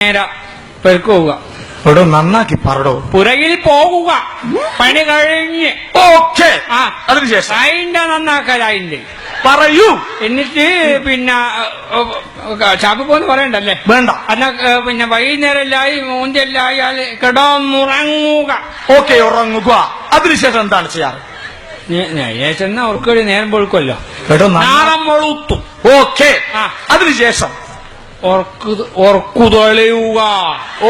നേരെ പെരുക്ക് പോവുക. എടോ നന്നാക്കി പറടോ. പുറകിൽ പോകുക. പണി കഴിഞ്ഞ് ഓക്കെ. ആ അതിനുശേഷം അതിന്റെ നന്നാക്കലതിന്റെ പറയൂ. എന്നിട്ട് പിന്നെ ഷാപ്പിൽ പോന്ന് പറയണ്ടല്ലേ? വേണ്ട. എന്നാ പിന്നെ വൈകുന്നേരല്ലായി മൂഞ്ചല്ലായി കിടന്നുറങ്ങുക. ഓക്കെ, ഉറങ്ങുക. അതിനുശേഷം എന്താണ് ചെയ്യാറ്? ചെന്ന അവർക്കൊരു നേരം പൊഴുക്കുമല്ലോ. എടോ നാളം പൊഴുത്തു. ഓക്കെ. ആ അതിനുശേഷം ഉറക്കുതൊളിയുക.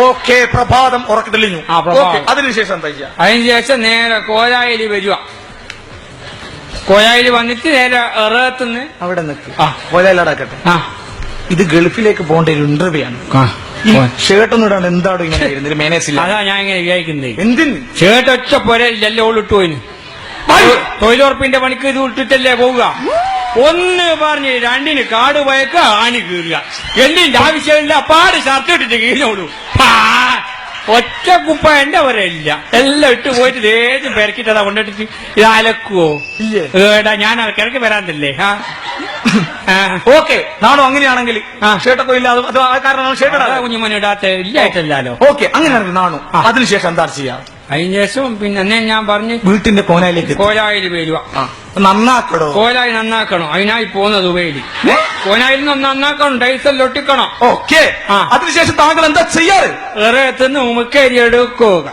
ഓക്കെ, പ്രഭാതം ഉറക്കി തെളിഞ്ഞു. ആ, പ്രഭാതം. അതിനുശേഷം എന്താ ചെയ്യാ? അതിനുശേഷം നേരെ കോലായിൽ വരിക. കോലായിൽ വന്നിട്ട് നേരെ എറത്തുനിന്ന് അവിടെ നിൽക്ക്. ആ. കോലയിലടക്കട്ടെ. ആ ഇത് ഗൾഫിലേക്ക് പോകേണ്ട ഒരു ഇന്റർവ്യൂ ആണ്. ഈ ഷർട്ടൊന്നും ഇടാണ്ട് എന്താണോ ഇങ്ങനെ വരുന്നത്? മേനേസില്ല. അതാ ഞാൻ ഇങ്ങനെ വിചാരിക്കുന്നത്. എന്തിന് ചേട്ടൊച്ച പൊരല്ലേ ഓളിട്ടു പോയിന്. തൊഴിലുറപ്പിന്റെ പണിക്ക് ഇത് ഇട്ടിട്ടല്ലേ പോവുക. ഒന്ന് പറഞ്ഞ് രണ്ടിന് കാട് പോയേക്ക് ആണി കീറുക. എന്തിന്റെ ആവശ്യമില്ല. പാട് ഷർട്ട് ഇട്ടിട്ട് കീഴിനോളൂ. ഒറ്റ കുപ്പ എന്റെ വരയില്ല. എല്ലാം ഇട്ട് പോയിട്ട് ദേഷ്യം പെരക്കിട്ടതാ കൊണ്ടിട്ടിട്ട് ഇത് അലക്കുവോ? ഇല്ലേ? ഏടാ ഞാൻ കിടക്ക് വരാന്തല്ലേ. ഓക്കെ. നാണോ അങ്ങനെയാണെങ്കിൽ ഷർട്ടൊക്കെ ഇല്ല. അത് ആ കാരണമാണ് ഷർട്ട് ഇടാതെ. കുഞ്ഞുമോനെ ഇടാത്ത ഇല്ലായിട്ടല്ലോ. ഓക്കെ, അങ്ങനെയാണെങ്കിൽ നാണു അതിനുശേഷം എന്താ ചെയ്യാ? അതിനുശേഷം പിന്നെ അന്നേ ഞാൻ പറഞ്ഞ് വീട്ടിന്റെ കോനായിലേക്ക് കോലായിൽ വരുക. നന്നാക്കടോ. കോലായി നന്നാക്കണം. അതിനായി പോകുന്നത് ഉപയോഗി കോനായിൽ നിന്ന് നന്നാക്കണം. ഡൈസൽ ഒട്ടിക്കണം. ഓക്കെ. അതിനുശേഷം താങ്കൾ എന്താ ചെയ്യാറ്? ഇറത്തുനിന്ന് ഉമക്കരി എടുക്കുക.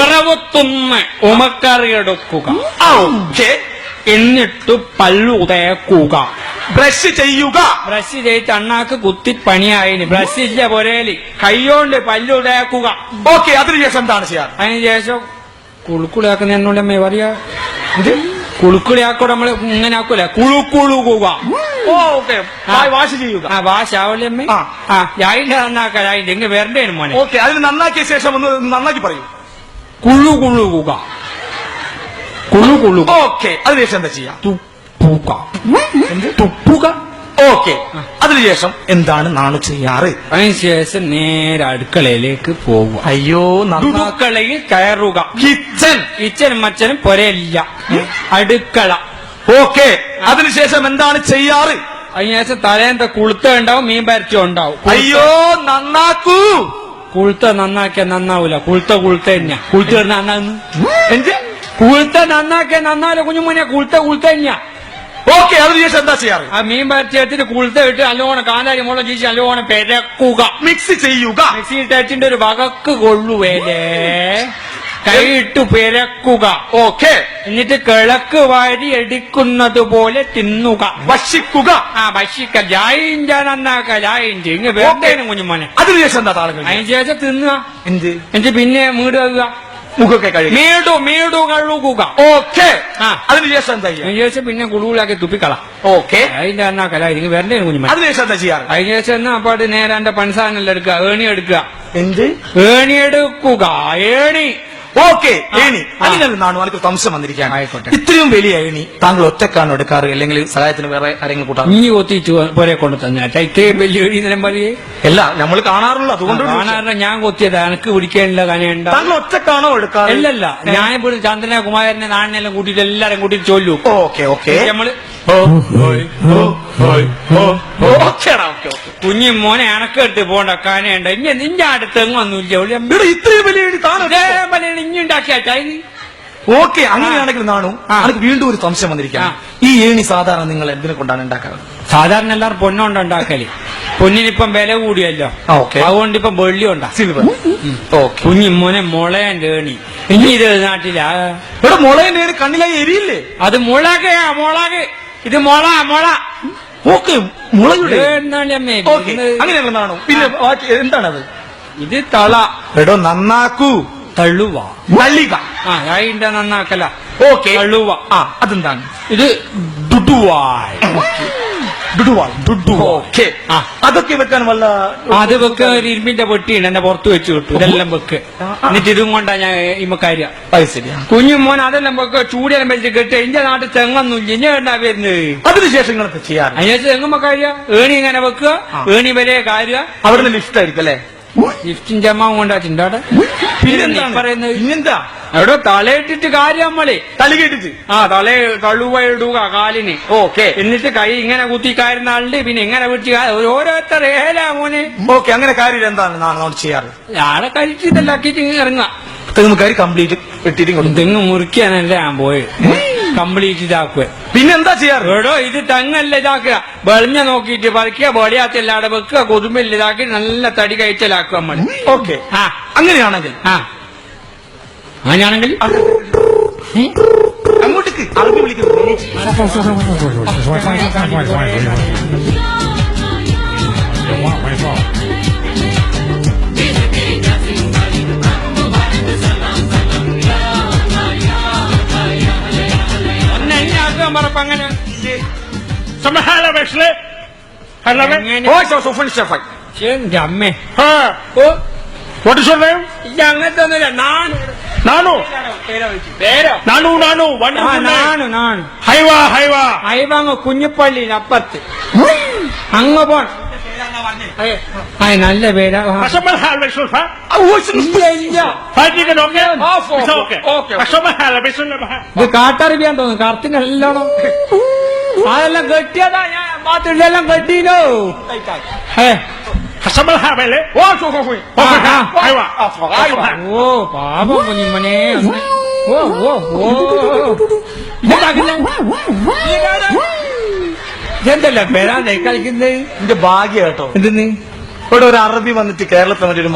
ഇറവത്തുനിന്ന് ഉമക്കറി എടുക്കുക. ഓക്കെ. എന്നിട്ട് പല്ലു തേക്കുക. ബ്രഷ് ചെയ്യുക. ബ്രഷ് ചെയ്ത് അണ്ണാക്ക് കുത്തി പണിയായിന്. ബ്രഷ് ഇല്ല പൊരേല്. കൈകൊണ്ട് പല്ലു തേക്കുക. ഓക്കെ. അതിനുശേഷം എന്താണ് ചെയ്യാറ്? അതിനുശേഷം കുളുക്കുളിയാക്കുന്ന എന്നോട് അമ്മ പറയാ. കുളുക്കുളിയാക്കൂടെ നമ്മള് ഇങ്ങനെ ആക്കൂല. കുളുകുളുക. ഓക്കെ. വാഷ് ചെയ്യുക. വാശ ആവല്ലേ അമ്മ. അതിന്റെ നന്നാക്കാൻ അതിന്റെ ഇങ്ങ് വരണ്ടേന് മോനെ. ഓക്കെ. അതിന് നന്നാക്കിയ ശേഷം ഒന്ന് നന്നാക്കി പറയൂ. കുളുകുളുക. കുളുകുളുക. ഓക്കെ. അതിനുശേഷം എന്താ ചെയ്യാ? തുപ്പുക. തുപ്പുക. ഓക്കെ. അതിനുശേഷം എന്താണ് നാണു ചെയ്യാറ്? അതിനുശേഷം നേരെ അടുക്കളയിലേക്ക് പോകുക. അയ്യോ, അടുക്കളയിൽ കയറുക. കിച്ചനും മച്ചനും പൊരയില്ല. അടുക്കള. ഓക്കെ. അതിനുശേഷം എന്താണ് ചെയ്യാറ്? അതിനുശേഷം തലേന്റെ കുളുത്ത ഉണ്ടാവും. മീൻ പരച്ചും ഉണ്ടാവും. അയ്യോ, നന്നാക്കൂ. കുളുത്ത നന്നാക്കിയാൽ നന്നാവൂല. കുളുത്ത തന്നെയാ. കുളുത്ത നന്നാന്ന് എന്ത്? കുളുത്ത നന്നാക്കിയാൽ നന്നാവില്ല കുഞ്ഞുമോനെ. കുളുത്ത തന്നെയാ. ഓക്കെ. അതിനുശേഷം എന്താ ചെയ്യാറ്? ആ മീൻ പരച്ചെടുത്തിട്ട് കുളുത്ത ഇട്ട് നല്ലോണം കാന്താരി മുളക് ചീച്ച് നല്ലോണം പെരക്കുക. മിക്സ് ചെയ്യുക. മിക്സി ടച്ചിന്റെ ഒരു വകക്ക് കൊള്ളുവേലേ. കൈയിട്ട് പെരക്കുക. ഓക്കെ. എന്നിട്ട് കിഴക്ക് വാരി എടുക്കുന്നത് പോലെ തിന്നുക. ഭക്ഷിക്കുക. ഭക്ഷിക്ക. ജായിന്റെ നന്നാക്ക. ജായിന്റെ ഇങ്ങ് വേണ്ടേനും കുഞ്ഞുമോനെ. അതിനുശേഷം എന്താ താളുകൾ? അതിനുശേഷം തിന്നുക. എന്ത്? എന്നിട്ട് പിന്നെ വീട് കഴുകുക. മുഖൊക്കെ കഴുകുക. മീടു കഴുകുക. ഓക്കെ. അതിനുശേഷം എന്താ ചെയ്യുക? അതിനുശേഷം പിന്നെ കുളുകുലാക്കി തുപ്പിക്കള. ഓക്കെ. അതിന്റെ നന്നാക്കല. ഇതിന് വരണ്ടേനും കുഞ്ഞുമോനെ. അതിനുശേഷം എന്താ ചെയ്യാറ്? അതിനുശേഷം എന്നാ അപ്പാട് നേരെ എന്റെ പണിസാധനം എടുക്കുക. ഏണി എടുക്കുക. എന്ത്? ഏണി എടുക്കുക. ഏണി. ഓക്കെ. ഏണി. അതിനല്ല നാണു എനിക്ക് സംശയം വന്നിരിക്കുകയാണ്. ആയിക്കോട്ടെ. ഇത്രയും വലിയ ഏണി താങ്കൾ ഒറ്റക്കാണ് എടുക്കാറ്, അല്ലെങ്കിൽ സഹായത്തിന് വേറെ ആരെങ്കിലും കൂട്ടാറ്? ഇനി കൊത്തിച്ചു പോരെ കൊണ്ട് തന്നേട്ടാ. ഇത്രയും വലിയ ഏണി നിലം പറയേ. അല്ല, നമ്മൾ കാണാറുള്ളൂ. അതുകൊണ്ട് കാണാറില്ല. ഞാൻ കൊത്തിയത് എനക്ക് പിടിക്കാനുള്ള കനയുണ്ട. താങ്കൾ ഒറ്റക്കാണോ എടുക്കാറ്? അല്ലല്ല, ഞാൻ ഇപ്പോൾ ചന്ദ്രനെ കുമാരനെ നാടിനെല്ലാം കൂട്ടിയിട്ട് എല്ലാരും കൂട്ടിയിട്ട് ചൊല്ലു. ഓക്കെ. ഓക്കെ. നമ്മള് കുഞ്ഞു മോനെ എനക്കെടുത്ത് പോണ്ട കനയുണ്ട. ഇനി നിന്റെ അടുത്ത് എങ്ങൊന്നുമില്ല. ഇത്രയും വലിയ ഏണി ഇഞ്ഞുണ്ടാക്കിയാ. ഓക്കെ. അങ്ങനെയാണെങ്കിൽ നാണു എനിക്ക് വീണ്ടും ഒരു സംശയം വന്നിരിക്കുകയാണ്. ഈ ഏണി സാധാരണ നിങ്ങൾ എന്തിനെ കൊണ്ടാണ് ഉണ്ടാക്കാറ്? സാധാരണ എല്ലാവരും പൊന്നുകൊണ്ട് ഉണ്ടാക്കല്. പൊന്നിനിപ്പം വില കൂടിയല്ലോ. അതുകൊണ്ട് ഇപ്പം വെള്ളി ഉണ്ടാ. സിൽവർ. ഓക്കെ. കുഞ്ഞിമോനെ മുളയന്റെ ഏണി. ഇനി ഇത് നാട്ടിലാ. ഇവിടെ മുളയന്റെ ഏണി കണ്ണിലായി എരിയില്ലേ? അത് മുളകയാ. മുളക്. ഇത് മുള. ഓക്കെ. മുളയുടെ അങ്ങനെയാണ് നാണു. പിന്നെ എന്താണത്? ഇത് തള. എടോ നന്നാക്കൂ. തള്ളുവ. നല്ലിക. അതിന്റെ നന്നാക്കല. ഓക്കെ. തള്ളുവ. അതെന്താണ്? ഇത് ദുഡുവായ്. ഓക്കെ. അതൊക്കെ വെക്കാൻ വല്ല? അത് വെക്കാൻ ഒരു ഇരുമ്പിന്റെ പെട്ടിയുണ്ട്. എന്നെ പുറത്ത് വെച്ച് കിട്ടും. ഇതെല്ലാം വെക്ക്. എന്നിട്ട് ഇതും കൊണ്ടാ ഞാൻ ഇമ്മക്കാര്യ. കുഞ്ഞുമോൻ അതെല്ലാം വെക്ക്. ചൂടെല്ലാം വെച്ച് കെട്ട്. എന്റെ നാട്ടിൽ തെങ്ങൊന്നുമില്ല. ഇനി എന്നാ വരുന്നത്? അതിനുശേഷം ചെയ്യാറ്? അതിനുശേഷം തെങ്ങുമ്പോ കാര്യ. ഏണി ഇങ്ങനെ വെക്കുക. ഏണി വരെ കാര്യ. അവിടുന്ന് ലിഫ്റ്റ് ആയിരിക്കും അല്ലേ? ഗിഫ്റ്റിന്റെ അമ്മ കൊണ്ടാച്ചിണ്ട് അവിടെ പിന്നെന്താണ് പറയുന്നത് പിന്നെന്താ എവിടെ തലയിട്ടിട്ട് കാര്യം നമ്മളെ തലി കേട്ടിട്ട് തല തള്ളുവയിടുക കാലിന് ഓക്കെ എന്നിട്ട് കൈ ഇങ്ങനെ കുത്തിക്കാരുന്ന ആളുണ്ട് പിന്നെ ഇങ്ങനെ പിടിച്ച് ഓരോരുത്തർ ഏലാ മോനെ ഓക്കെ അങ്ങനെ കാര്യം എന്താണ് നമ്മൾ ചെയ്യാറ് ആടെ കഴിച്ച് ഇതെല്ലാക്കിട്ട് ഇറങ്ങാം തെങ്ങുകാരി കംപ്ലീറ്റ് വെട്ടിയിട്ട് കൊടുക്കും തെങ്ങ് മുറിക്കാനല്ലേ ഞാൻ പോയത് കംപ്ലീറ്റ് ഇതാക്കുക പിന്നെന്താ ചെയ്യാറ് എടോ ഇത് തെങ്ങല്ല ഇതാക്കുക വെളിഞ്ഞ നോക്കിയിട്ട് പറിക്കുക വെളിയാത്തല്ലാടെ വെക്കുക കൊതുമ്പിൽ ഇതാക്കി നല്ല തടി കഴിച്ചലാക്കുക നമ്മൾ ഓക്കെ ആ അങ്ങനെയാണെങ്കിൽ അങ്ങനെയാണെങ്കിൽ അങ്ങോട്ടേക്ക് അറബി വിളിക്കുന്നു പറപ്പ അങ്ങനെ هلا بشلي هلا എങ്ങനെ? ഓ സോഫൻ ഷെഫായി എന്റെ അമ്മേ ها ഓ what is your name ഇത് അങ്ങനത്തെ ഒന്നുമില്ല നാണു نانو പേരോ نانو نانو wonderful name നാണു ഹൈവാ ഹൈവാ അയവാങ്ങ് കുഞ്ഞിപ്പള്ളി അപ്പത്ത് അങ്ങ് പോൺ നല്ല പേരാ أشمل حال بشلي ها ഇല്ല ഇല്ല فاجيك اوكي ഓക്കെ. It's okay okay. أشمل حال بشلي ഇത് കാട്ടറിയാൻ തോന്നുന്നു കറുത്തിനെല്ലാണോ അതെല്ലാം കെട്ടിയതാ ഞാൻ ബാത്റൂമിലെല്ലാം കെട്ടിനോ أشمل حال بله ഓ സോഫൻ ഹൈവാ ഓ പാപം കുഞ്ഞിമനെ ഓ ഓ ഓ ഇതെന്തല്ല പേരാ കളിക്കുന്നത് എന്റെ ഭാഗ്യ കേട്ടോ എന്തെന്ന് ഇവിടെ ഒരു അറബി വന്നിട്ട് കേരളത്തിൽ ഒരു